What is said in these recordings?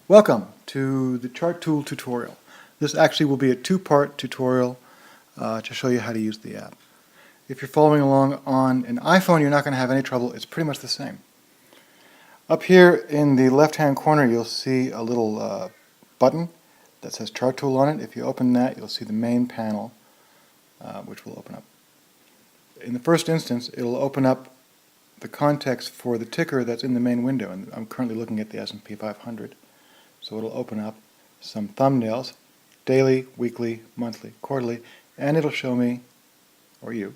Welcome to the chart tool tutorial. This actually will be a two-part tutorial to show you how to use the app. If you're following along on an iPhone, you're not going to have any trouble. It's pretty much the same. Up here in the left-hand corner, you'll see a little button that says Chart Tool on it. If you open that, you'll see the main panel, which will open up. In the first instance, it'll open up the context for the ticker that's in the main window, and I'm currently looking at the S&P 500. So it'll open up some thumbnails, daily, weekly, monthly, quarterly, and it'll show me, or you,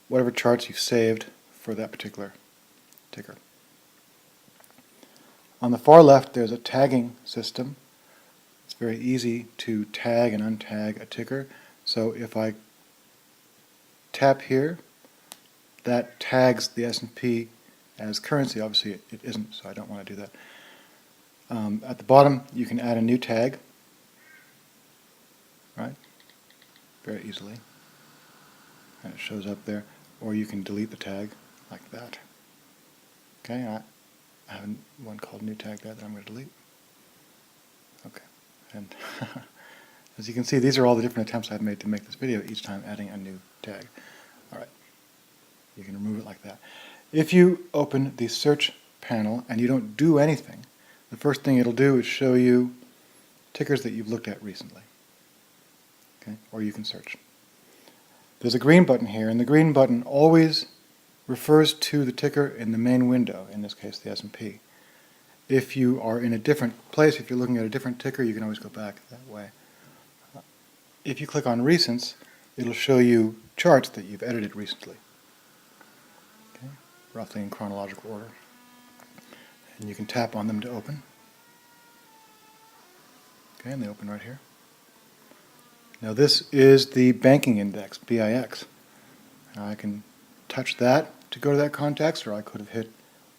whatever charts you've saved for that particular ticker. On the far left, there's a tagging system. It's very easy to tag and untag a ticker. So if I tap here, that tags the S&P as currency. Obviously it isn't, so I don't want to do that. At the bottom, you can add a new tag, right? Very easily. And it shows up there. Or you can delete the tag like that. Okay, I have one called new tag there that I'm going to delete. Okay, and as you can see, these are all the different attempts I've made to make this video, each time adding a new tag. All right, you can remove it like that. If you open the search panel and you don't do anything, the first thing it'll do is show you tickers that you've looked at recently. Okay? Or you can search. There's a green button here, and the green button always refers to the ticker in the main window, in this case the S&P. If you are in a different place, if you're looking at a different ticker, you can always go back that way. If you click on Recents, it'll show you charts that you've edited recently. Okay? Roughly in chronological order. And you can tap on them to open. Okay, and they open right here. Now this is the banking index, BIX. Now I can touch that to go to that context, or I could have hit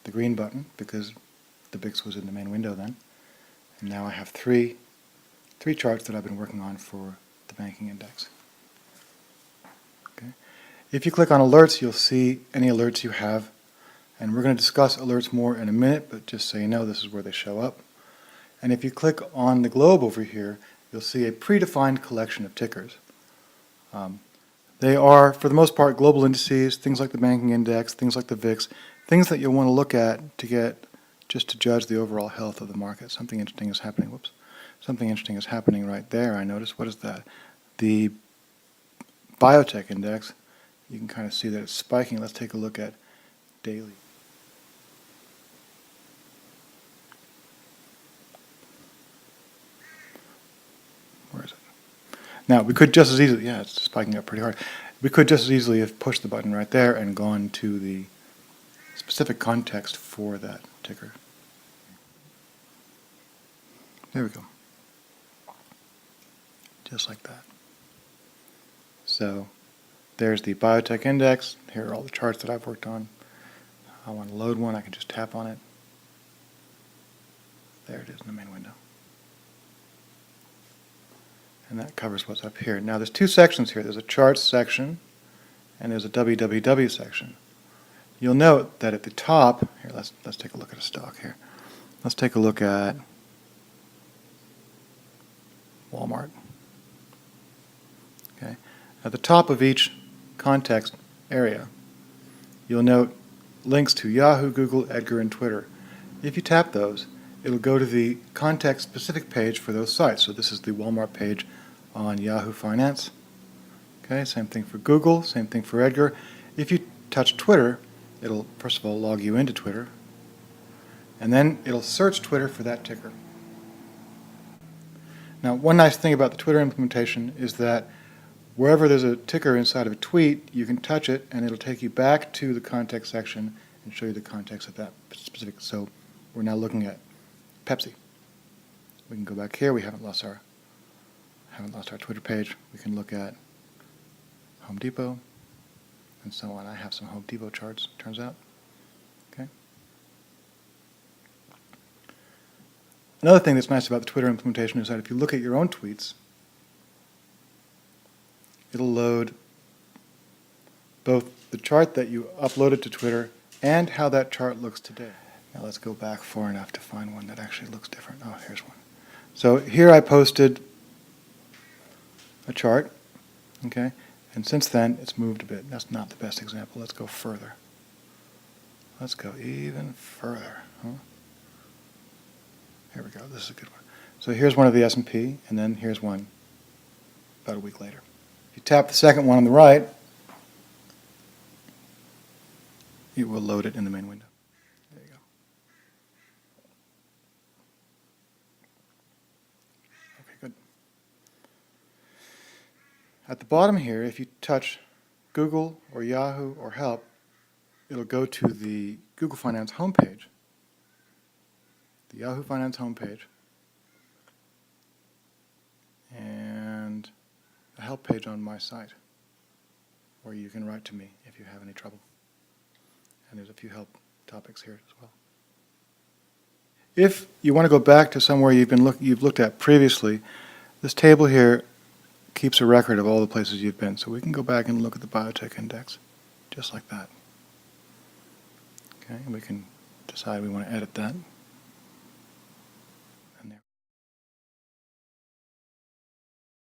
the green button because the BIX was in the main window then. And now I have three charts that I've been working on for the banking index. Okay. If you click on alerts, you'll see any alerts you have. And we're going to discuss alerts more in a minute, but just so you know, this is where they show up. And if you click on the globe over here, you'll see a predefined collection of tickers. They are, for the most part, global indices, things like the banking index, things like the VIX, things that you'll want to look at to just to judge the overall health of the market. Something interesting is happening. Whoops. Something interesting is happening right there, I noticed. What is that? The biotech index. You can kind of see that it's spiking. Let's take a look at daily. Where is it? Now, we could just as easily, yeah, it's spiking up pretty hard. We could just as easily have pushed the button right there and gone to the specific context for that ticker. There we go. Just like that. So, there's the biotech index. Here are all the charts that I've worked on. I want to load one, I can just tap on it. There it is in the main window. And that covers what's up here. Now there's two sections here. There's a charts section and there's a www section. You'll note that at the top, here let's take a look at a stock here. Let's take a look at Walmart. Okay. At the top of each context area, you'll note links to Yahoo, Google, Edgar, and Twitter. If you tap those, it'll go to the context-specific page for those sites. So this is the Walmart page on Yahoo Finance. Okay, same thing for Google, same thing for Edgar. If you touch Twitter, it'll first of all log you into Twitter, and then it'll search Twitter for that ticker. Now, one nice thing about the Twitter implementation is that wherever there's a ticker inside of a tweet, you can touch it and it'll take you back to the context section and show you the context of that specific. So we're now looking at Pepsi. We can go back here. We haven't lost our Twitter page. We can look at Home Depot and so on. I have some Home Depot charts, turns out. Okay. Another thing that's nice about the Twitter implementation is that if you look at your own tweets, it'll load both the chart that you uploaded to Twitter and how that chart looks today. Now let's go back far enough to find one that actually looks different. Oh, here's one. So here I posted a chart, okay, and since then it's moved a bit. That's not the best example. Let's go further. Let's go even further. Huh? Here we go. This is a good one. So here's one of the S&P, and then here's one about a week later. If you tap the second one on the right, it will load it in the main window. There you go. Okay, good. At the bottom here, if you touch Google or Yahoo or Help, it'll go to the Google Finance homepage, the Yahoo Finance homepage, and a help page on my site, where you can write to me if you have any trouble. And there's a few help topics here as well. If you want to go back to somewhere you've looked at previously, this table here keeps a record of all the places you've been. So we can go back and look at the biotech index, just like that. Okay, and we can decide we want to edit that.